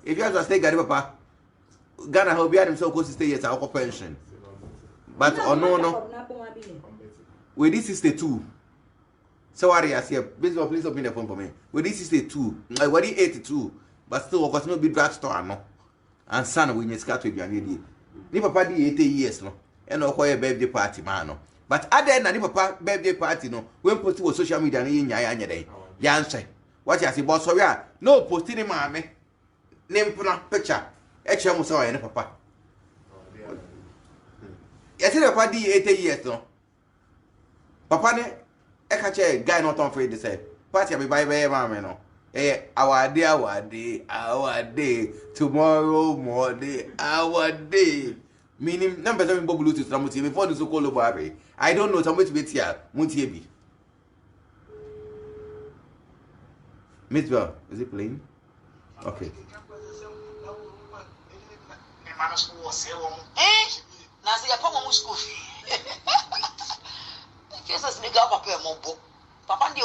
If you have to stay Gary Papa, Ghana will be at himself close to stay at our pension. But oh no. With this 62. So what I say, please open the phone for me. With this 62, I already 82, but still, of course, no be drugstore, no. And son, we need to be an idiot. Ni papa di 80 years, no. And no a birthday party, man, no. But other than papa birthday party, no. When posted on social media, in your day, Yansay. What I say, boss, so yeah, no posting him, mammy. Name picture. Actually, I'm sorry, papa. Yes, papa di 80 years, no. Papa ne ekache guy not on free to say party be bye bye mama no our day tomorrow morning our day meaning number 7 Bluetooth na mutie before the so call over I don't know somebody to be here mutie bi Mzbel, is it playing? Okay. Nancy, I come on school. Jesus nigga papa mo bo. Papa ndi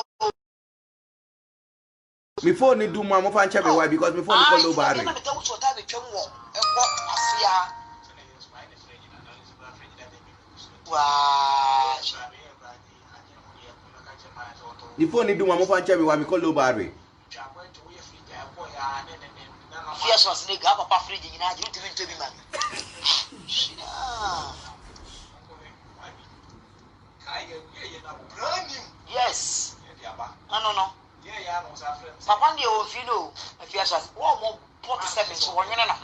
Me phone need do my mo fan check why because me phone call low battery. Na me tell you ta be twem wo. E ko Afia. Wow. The phone need do my mo fan check why me call low battery. Afia Schwarzenegger papa fridge nyina you tell me to be man. Yes. No. Papa ndi o fi no. Afia Schwarz. Wo mo 47 so wonyene na.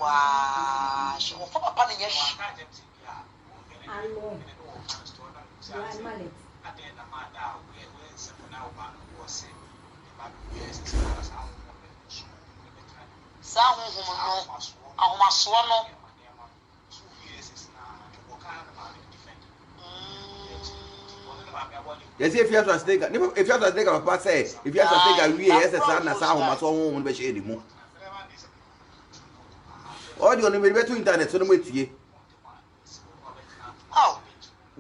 Wow. She wo papa ne yesh. Allo. Right, Malik. Sa hu no. Ahomaso no. Yes, if you have to stay, if you have to take a pass, say, if you have to take a yes, a son, as our master won't be shady more. All you only be to internet, so wait ye. Oh.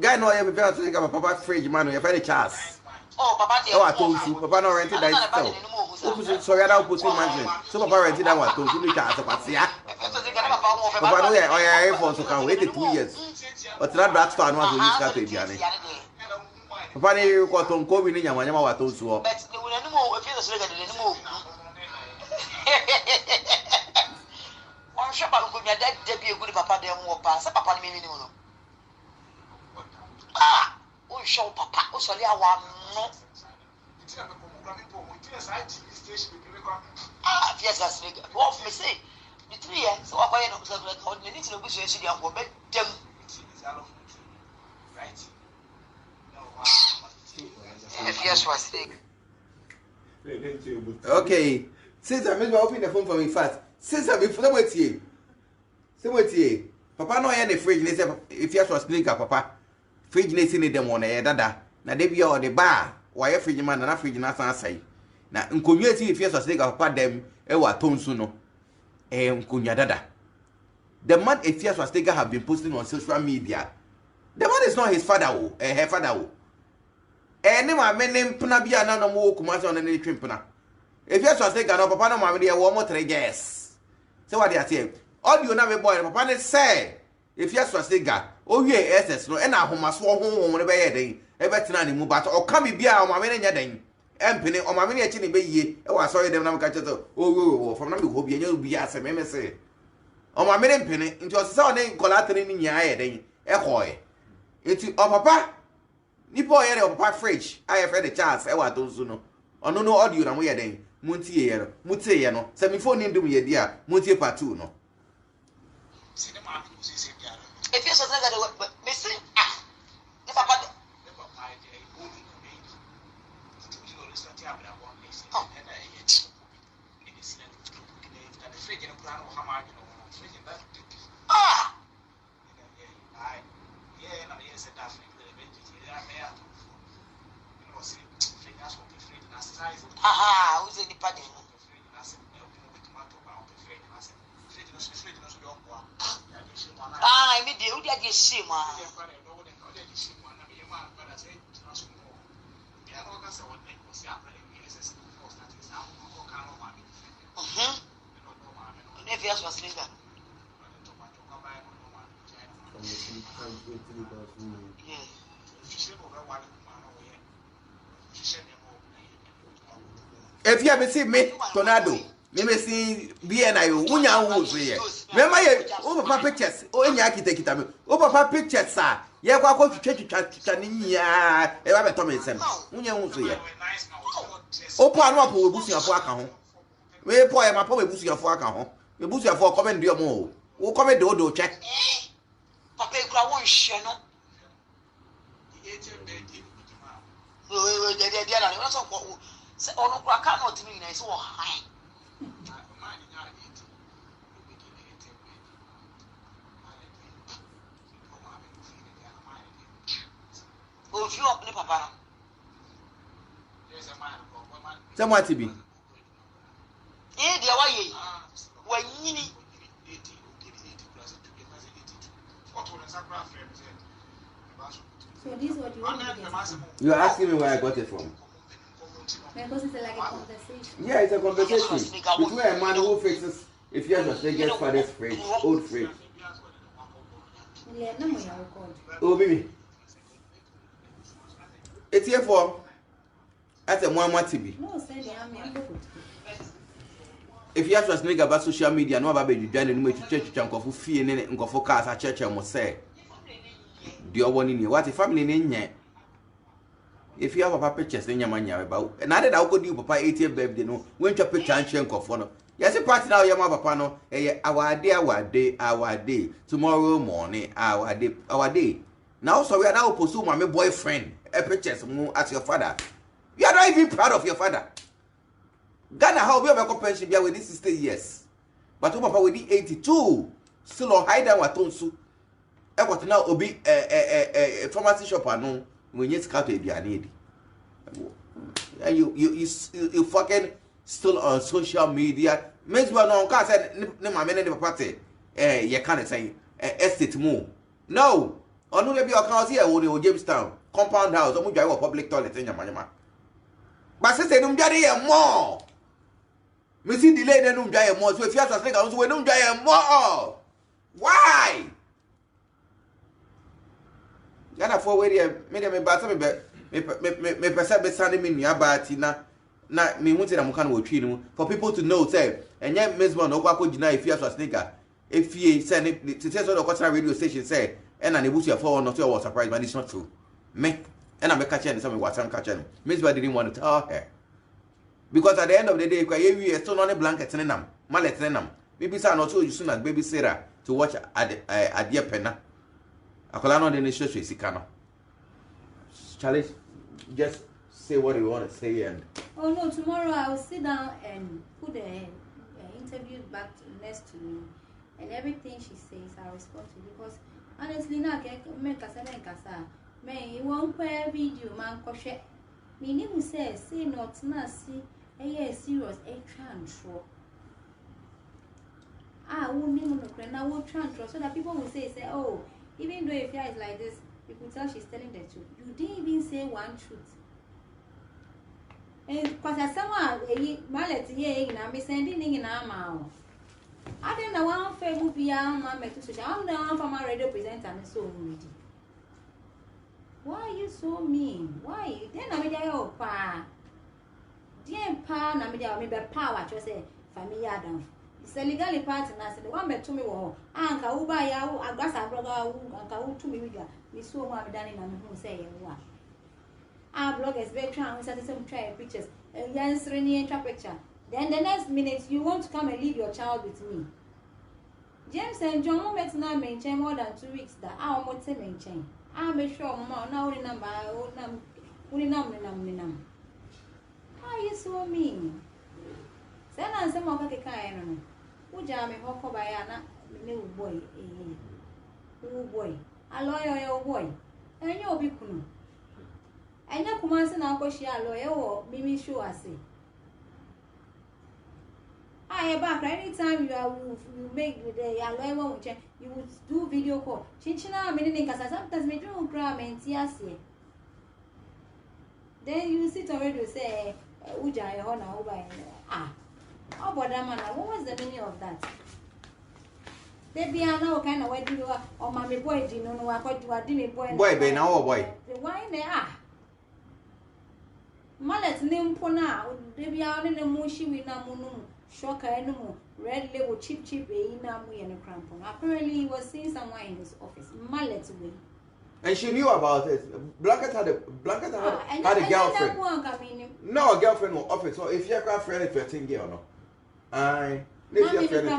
Guy, no, if you have to take a papa fridge, man, you have any chance. Oh, papa, I told you, papa, no rented that. Sorry, I'll put some mansion. So, papa rented that one, told you, papa, no, I for so can wait 2 years. But that drugstore, I want to use that. Papa, you got on COVID in your man, I told you. But the will no if you just look at the move. One shop could be a dead debut, good papa, there more pass, papa, me. Ah, oh, show papa, oh, sorry, I want no. Ah, yes, that's big. What me say? The 3 years, so I know that they need to go to the and make them. Right? Yes, was thick. Okay. Since I made my open the phone for me fast. Since I before wait here. Papa no any fridge if you was drink papa. Fridge need them on dada. Na dey be all the bar. Why fridge man na fridge na san sai. Na nkonwa ti if you was drink papa dem e wa tonsu no. Nkonya dada. The man if you was have been posting on social media. The man is not his father her father any my name puna bia na no mo kuma so na ni twempuna if you so say no papa no ma me dey wo mo 3 years say what they say audio na me boy papa ne say if you so say ga o wie ss no e na ahomaso honhom ne be ye den e be tena ne mu but o ka me bia o ma me nya den empene o ma me ne echi ne be yie e wa so dem na me ka cheto o wo from na me ho bia nya bia ase me say o ma me ne empene nti o se o ne collateral ni nya ye den e hoye nti o papa nipo yere o papa fridge I have the chance e wa tonsu no ono no audio na mo ye den muntie ye no mutie ye no se me phone ndum ye dia muntie part 2 no If you so that me say ah if papa me dear, who did you see, ma? If you was listening, if you ever see me, tornado, me see BNI, Unya Woods here. Remember, over papa pictures, oh, in Yaki take it. Over papa pictures, sir. Yeah, go to church, Chania, ever Tommy Sam. Unya Woods here. Open up with Bussy of Waka. We pour my poor Bussy of Waka. The Bussy of Waka, come dear more. Who come and do check. Papa, I won't share no. I cannot mean I saw high. Oh, if you open Papa, Someone to be. Eh, dear, why? When you So this is what you want to get. You are asking me where I got it from. Because it's like a conversation. Yeah, it's a conversation between a man who fixes if you have gets father's fridge, old fridge. Oh, baby. It's here for at a one TV. No, say I'm if you have Schwarzenegger about social media, no about you join the church chunk of fee and go for cars at church and must say. Do you want in you? What a family in here? If you have a pictures in your money about another that could do papa 80th birthday, no, when you picture and change of one. Yes, a party now, your mother pano, our day, tomorrow morning, our day. Now, so we are now pursue my boyfriend, a pictures as your father. You are not even proud of your father. Ghana, how we have a compensation with this 60 years. But papa with the 82, still on high down what Tonsu. I got now be a pharmacy shop, I know. When you scout it, you fucking still on social media. Mzbel no can say no my men in the party. You can't say estate move. No, on only be accounts here with Jamestown compound house. I'm going to public toilet in your man. But sister, don't get more. Missing delay, then don't get more. So if you have to think, I don't get more. Why? Gana for where me bata me pesa be sane me nua baati na me hunte na muka na wotwi no for people to know say enye Mzbel no kwa gina Afia Schwarzenegger Afia say ne tete so the radio station say and na nebusu for not was surprised but it's not true me and I make catch and some what I'm catching Mzbel didn't want to tell her because at the end of the day kwa we still on a blanket nenam mallet nenam maybe say not so you soon as baby Sarah to watch at dear penna akola no dey show sikano challenge just say what you want to say and oh no, tomorrow I'll sit down and put the interview back next to me and everything she says I'll respond to because honestly now I can't make a kasa man you won't play video man koshe me need say not na see serious control won't need no na won't control so that people will say oh even though Afia is like this, you could tell she's telling the truth. You didn't even say one truth. And because as someone, mallet here, I'm sending in our mouth. I don't know one fair movie, I'm to social. I'm now from my radio presenter and so ready. Why are you so mean? Why? Then I'm a pa. Dear pa, I'm a power, just say, family Adam. It's a legally partner. The one met to me, Anka Uba Yao, a grass I brother, Anka to me, we saw what done in and say, what? Our bloggers, veteran, some try pictures, and yes, Rennie picture. Then the next minute, you want to come and leave your child with me. James and John met now maintain more than 2 weeks that I want to maintain. I'm a sure more now, remember, only num. How are you so mean? Send us some of the kind. Who jam me hoko by Anna, new boy, boy, a lawyer boy, and you'll be kuno. And your commands and Uncle Shia lawyer or Mimi show I say. I back anytime you make the alloy you would do video call. Chinchina meaning sometimes me do cry and tears. Then you sit already to say Uja Hona over ah. Oh but man, what was the meaning of that? There be now kind of wedding or mommy boy didn't know what did boy. Boy, be now, boy. Why there? Mallet name pona, they be out in the mushy with Namunum, shocker animal, red label cheap namu and a crampon. Apparently, he was seeing someone in his office. Mallet way. And she knew about it. Blanket had a girlfriend. No, a girlfriend or office. So if you're a friend, if you're a girl, no. I. Mallet, then a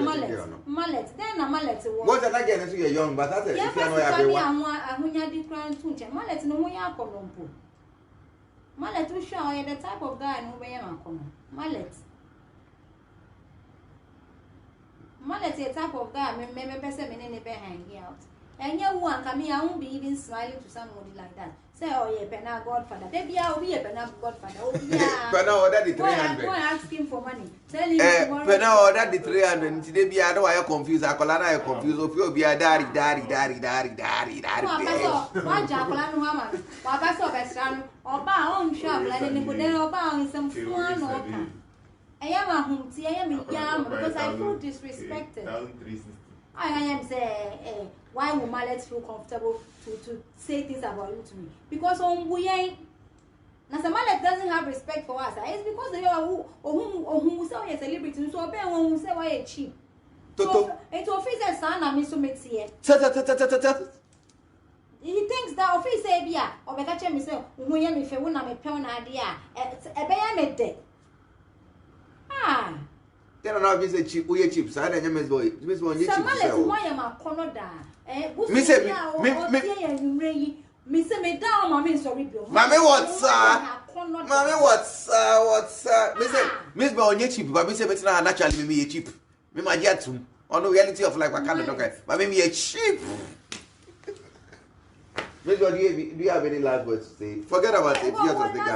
mallet. What's that again? You're young, but that's it. If you know everyone. Mallet no more. Mallet will show you the type of guy who may have come. Mallet. Mallet is a type of guy, maybe person in the hang out. And you one come here, I won't be even smiling to somebody like that. Say, oh, yeah, Penna Godfather. Maybe I'll be a Penna Godfather. Oh, yeah. Penna ordered the 300. Go and ask him for money. Tell him. Penna ordered the 300. Today, be I know I confused. I call I confused. If you be a daddy. One Jacqueline woman. What I saw best son or bound shop, letting him put them about in some fun or I am a home, I am a yam because I feel disrespected. I am say, why would Mallet feel comfortable to say things about you to me? Because we ain't. Now, the Mallet doesn't have respect for us. It's because they are who say a celebrity, so I won't say why it's cheap. So, it's officer's son, I miss me here. He thinks that office say, yeah, or better check myself, when you if you want to pay an idea, a bay dead. Ah. Then I be say cheap, we cheap. So I don't know Mzbel. Mzbel, you cheap. Some why am I corner da? Me say me down, mommy. Sorry, mommy, what's mommy, what's me say Mzbel, you cheap. But me say it's not naturally me cheap. Me my get to on the reality of life. I can't okay. But me a cheap. Mzbel, do you have any last words to say? Forget about it. You have to think.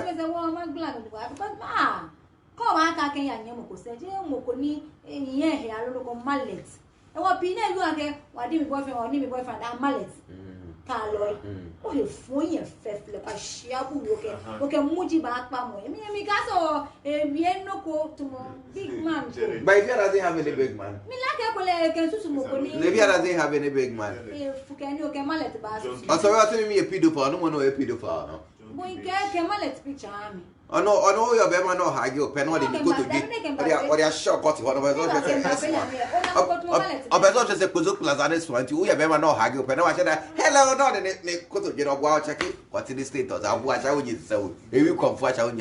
Come on, I can't get say, Mokoni, here, I don't know, mallet. And what Pina you are there, what did boyfriend or name boyfriend and mallet? Carloy, oh, you phone your fifth, like a shabu, okay, Muji back, Pamo. I mean, Micasso, a no quote to big man. But if you doesn't have any big man, Milaka can Mokoni. Livia doesn't have any big man. If you can mallet bass. Also, I tell me a pedophile, no one know a pedophile. Boy, can mallet picture me. Oh no, your baby no hag you pen what go to get or they are shock got what was I better just a kuzu plazanes 20 we have ever no hag you pen I said hello no they go to get up wow check it what in the status I watch how you so if you come for your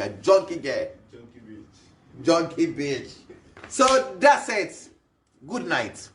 junkie bitch. So that's it. Good night.